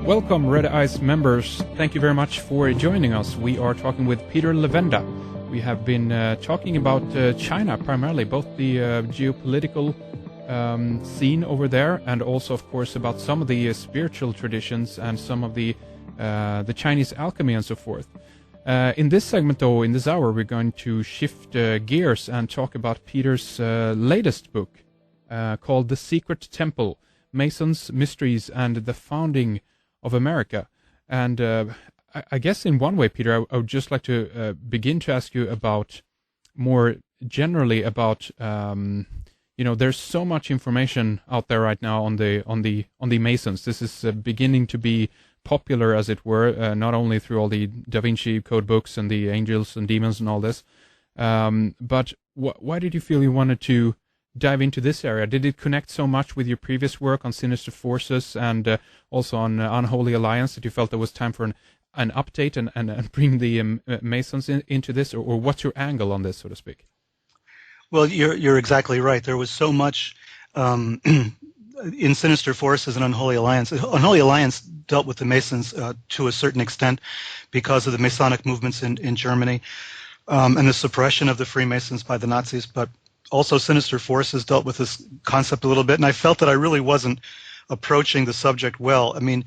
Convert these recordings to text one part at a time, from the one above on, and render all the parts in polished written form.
Welcome, Red Eyes members. Thank you very much for joining us. We are talking with Peter-Lavenda. We have been talking about China primarily, both the geopolitical scene over there, and also, of course, about some of the spiritual traditions and some of the Chinese alchemy and so forth. In this segment, though, in this hour, we're going to shift gears and talk about Peter's latest book called The Secret Temple, Masons, Mysteries, and the Founding of America. And I guess in one way, Peter, I would just like to begin to ask you about more generally about there's so much information out there right now on the Masons. This is beginning to be popular, as it were, not only through all the Da Vinci Code books and the angels and demons and all this, but why did you feel you wanted to dive into this area? Did it connect so much with your previous work on Sinister Forces and also on Unholy Alliance that you felt there was time for an update and bring the Masons into this, or what's your angle on this, so to speak? Well, you're exactly right. There was so much in Sinister Forces and Unholy Alliance. Unholy Alliance dealt with the Masons to a certain extent because of the Masonic movements in Germany and the suppression of the Freemasons by the Nazis, but also Sinister Forces dealt with this concept a little bit, and I felt that I really wasn't approaching the subject well. I mean,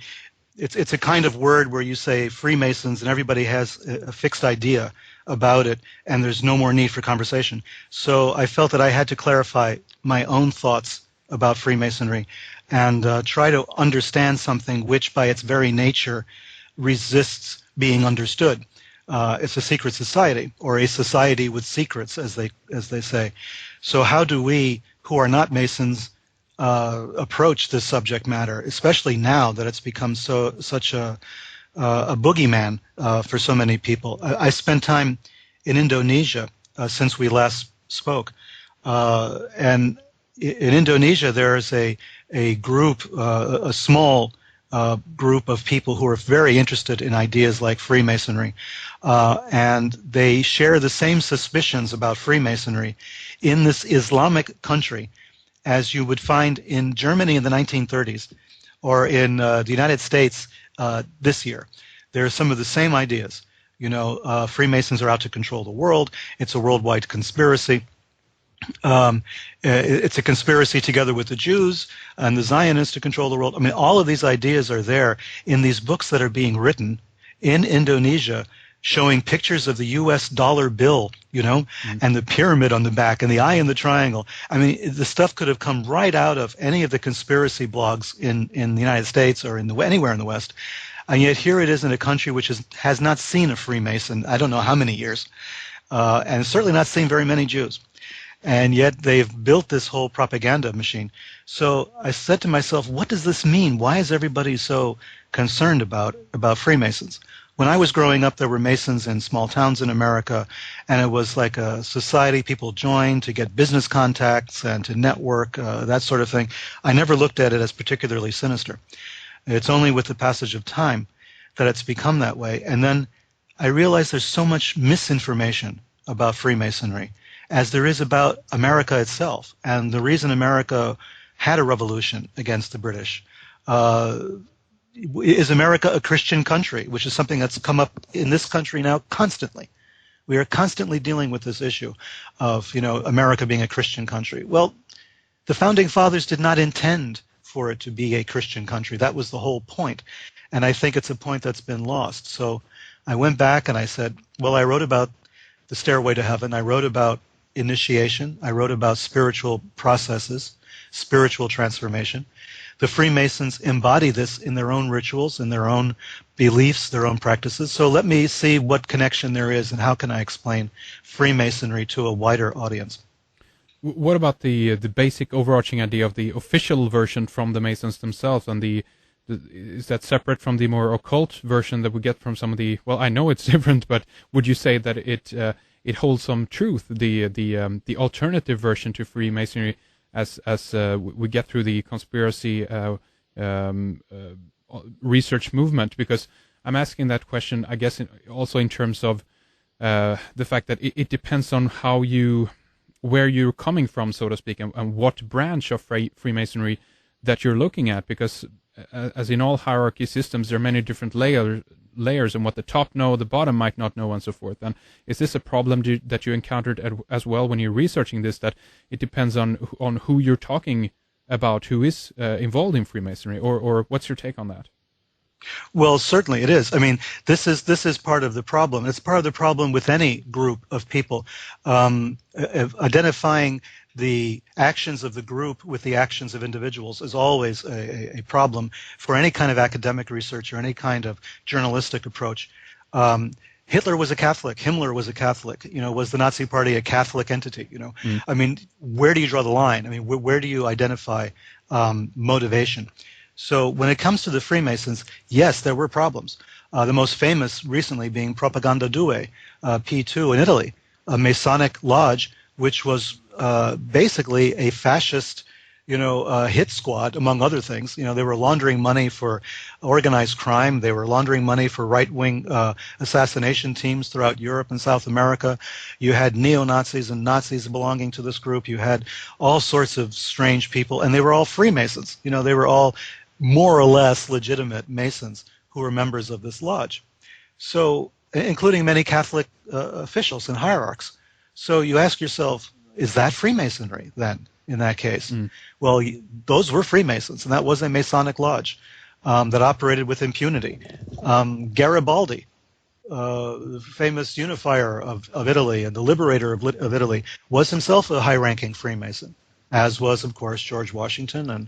it's a kind of word where you say Freemasons and everybody has a fixed idea about it, and there's no more need for conversation. So I felt that I had to clarify my own thoughts about Freemasonry and try to understand something which by its very nature resists being understood. It's a secret society, or a society with secrets, as they say. So how do we, who are not Masons, approach this subject matter, especially now that it's become such a boogeyman for so many people? I spent time in Indonesia since we last spoke, and in Indonesia there is a group, a small group of people who are very interested in ideas like Freemasonry, and they share the same suspicions about Freemasonry in this Islamic country as you would find in Germany in the 1930s or in the United States this year. There are some of the same ideas. Freemasons are out to control the world. It's a worldwide conspiracy. It's a conspiracy together with the Jews and the Zionists to control the world. I mean, all of these ideas are there in these books that are being written in Indonesia, showing pictures of the U.S. dollar bill, and the pyramid on the back and the eye in the triangle. I mean, the stuff could have come right out of any of the conspiracy blogs in the United States or anywhere in the West. And yet here it is in a country which has not seen a Freemason, I don't know how many years, and certainly not seen very many Jews. And yet they've built this whole propaganda machine. So I said to myself, what does this mean? Why is everybody so concerned about Freemasons? When I was growing up, there were Masons in small towns in America, and it was like a society people joined to get business contacts and to network, that sort of thing. I never looked at it as particularly sinister. It's only with the passage of time that it's become that way. And then I realized there's so much misinformation about Freemasonry as there is about America itself. And the reason America had a revolution against the British is America a Christian country, which is something that's come up in this country now constantly. We are constantly dealing with this issue of, America being a Christian country. Well, the Founding Fathers did not intend for it to be a Christian country. That was the whole point. And I think it's a point that's been lost. So I went back and I said, well, I wrote about the Stairway to Heaven. I wrote about initiation. I wrote about spiritual processes, spiritual transformation. The Freemasons embody this in their own rituals, in their own beliefs, their own practices. So let me see what connection there is and how can I explain Freemasonry to a wider audience. What about the basic overarching idea of the official version from the Masons themselves, and is that separate from the more occult version that we get from some of the? Well, I know it's different, but would you say that it holds some truth? The alternative version to Freemasonry, as we get through the conspiracy research movement, because I'm asking that question, I guess, also in terms of the fact that it depends on where you're coming from, so to speak, and what branch of Freemasonry that you're looking at, because as in all hierarchy systems, there are many different layers, and what the top know, the bottom might not know, and so forth. And is this a problem that you encountered as well when you're researching this, that it depends on who you're talking about, who is involved in Freemasonry, or what's your take on that? Well, certainly it is. I mean, this is part of the problem. It's part of the problem with any group of people. Identifying the actions of the group with the actions of individuals is always a problem for any kind of academic research or any kind of journalistic approach. Hitler was a Catholic. Himmler was a Catholic. Was the Nazi Party a Catholic entity? I mean, where do you draw the line? I mean, where do you identify motivation? So when it comes to the Freemasons, yes, there were problems. The most famous recently being Propaganda Due, P2 in Italy, a Masonic lodge, which was basically a fascist, hit squad, among other things. They were laundering money for organized crime. They were laundering money for right-wing assassination teams throughout Europe and South America. You had neo-Nazis and Nazis belonging to this group. You had all sorts of strange people, and they were all Freemasons. They were all more or less legitimate Masons who were members of this lodge. So, including many Catholic officials and hierarchs. So you ask yourself, is that Freemasonry then, in that case? Well, those were Freemasons, and that was a Masonic lodge that operated with impunity. Garibaldi, the famous unifier of Italy and the liberator of Italy, was himself a high-ranking Freemason, as was, of course, George Washington, and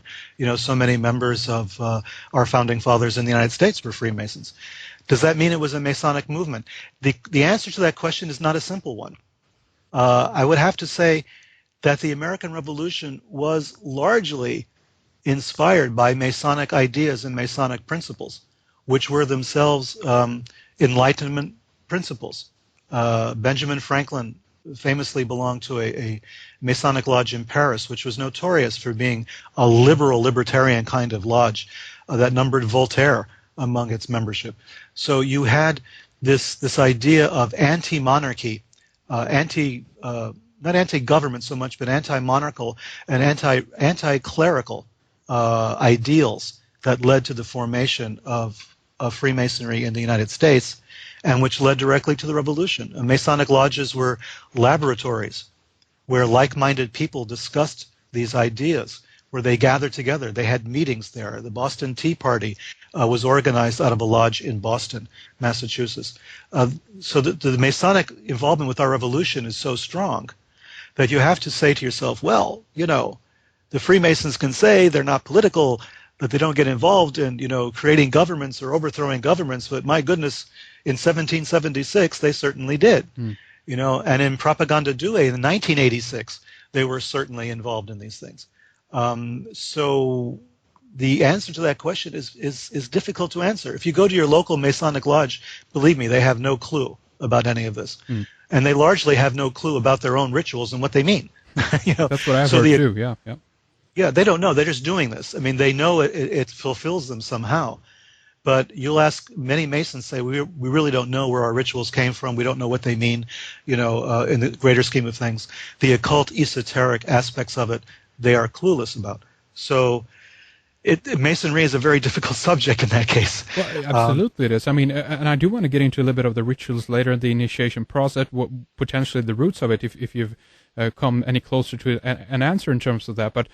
so many members of our founding fathers in the United States were Freemasons. Does that mean it was a Masonic movement? The answer to that question is not a simple one. I would have to say that the American Revolution was largely inspired by Masonic ideas and Masonic principles, which were themselves Enlightenment principles. Benjamin Franklin famously belonged to a Masonic lodge in Paris, which was notorious for being a libertarian kind of lodge that numbered Voltaire among its membership. So you had this idea of anti-monarchy, not anti-government so much, but anti-monarchical and anti-clerical ideals that led to the formation of Freemasonry in the United States, and which led directly to the revolution. Masonic lodges were laboratories where like-minded people discussed these ideas, where they gathered together. They had meetings there. The Boston Tea Party was organized out of a lodge in Boston, Massachusetts. So the Masonic involvement with our revolution is so strong that you have to say to yourself, well, the Freemasons can say they're not political, that they don't get involved in, creating governments or overthrowing governments, but my goodness, in 1776, they certainly did. And in Propaganda Due in 1986, they were certainly involved in these things. So the answer to that question is difficult to answer. If you go to your local Masonic lodge, believe me, they have no clue about any of this. And they largely have no clue about their own rituals and what they mean. That's what I've heard too, yeah. Yeah, they don't know. They're just doing this. I mean, they know it fulfills them somehow. But you'll ask many Masons, say, we really don't know where our rituals came from. We don't know what they mean, in the greater scheme of things. The occult, esoteric aspects of it, they are clueless about. So Masonry is a very difficult subject in that case. Well, absolutely it is. I mean, and I do want to get into a little bit of the rituals later, the initiation process, potentially the roots of it, if you've come any closer to an answer in terms of that. But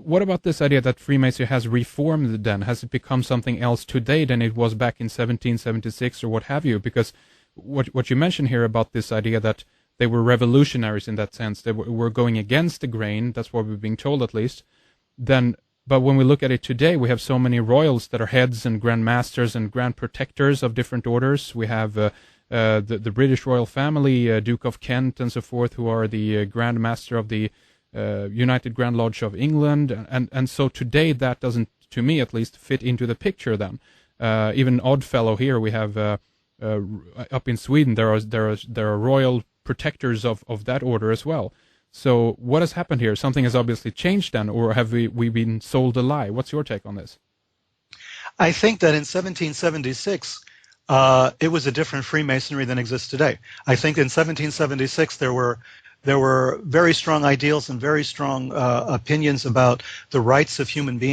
what about this idea that Freemasonry has reformed then? Has it become something else today than it was back in 1776 or what have you? Because what you mentioned here about this idea that they were revolutionaries in that sense, they were going against the grain, that's what we're being told at least, but when we look at it today, we have so many royals that are heads and grand masters and grand protectors of different orders. We have the British royal family, Duke of Kent and so forth, who are the Grand Master of the United Grand Lodge of England, and so today that doesn't, to me at least, fit into the picture then. Even Oddfellow here, we have up in Sweden, there are royal protectors of that order as well. So what has happened here? Something has obviously changed then, or have we been sold a lie? What's your take on this? I think that in 1776, it was a different Freemasonry than exists today. I think in 1776 there were very strong ideals and very strong opinions about the rights of human beings.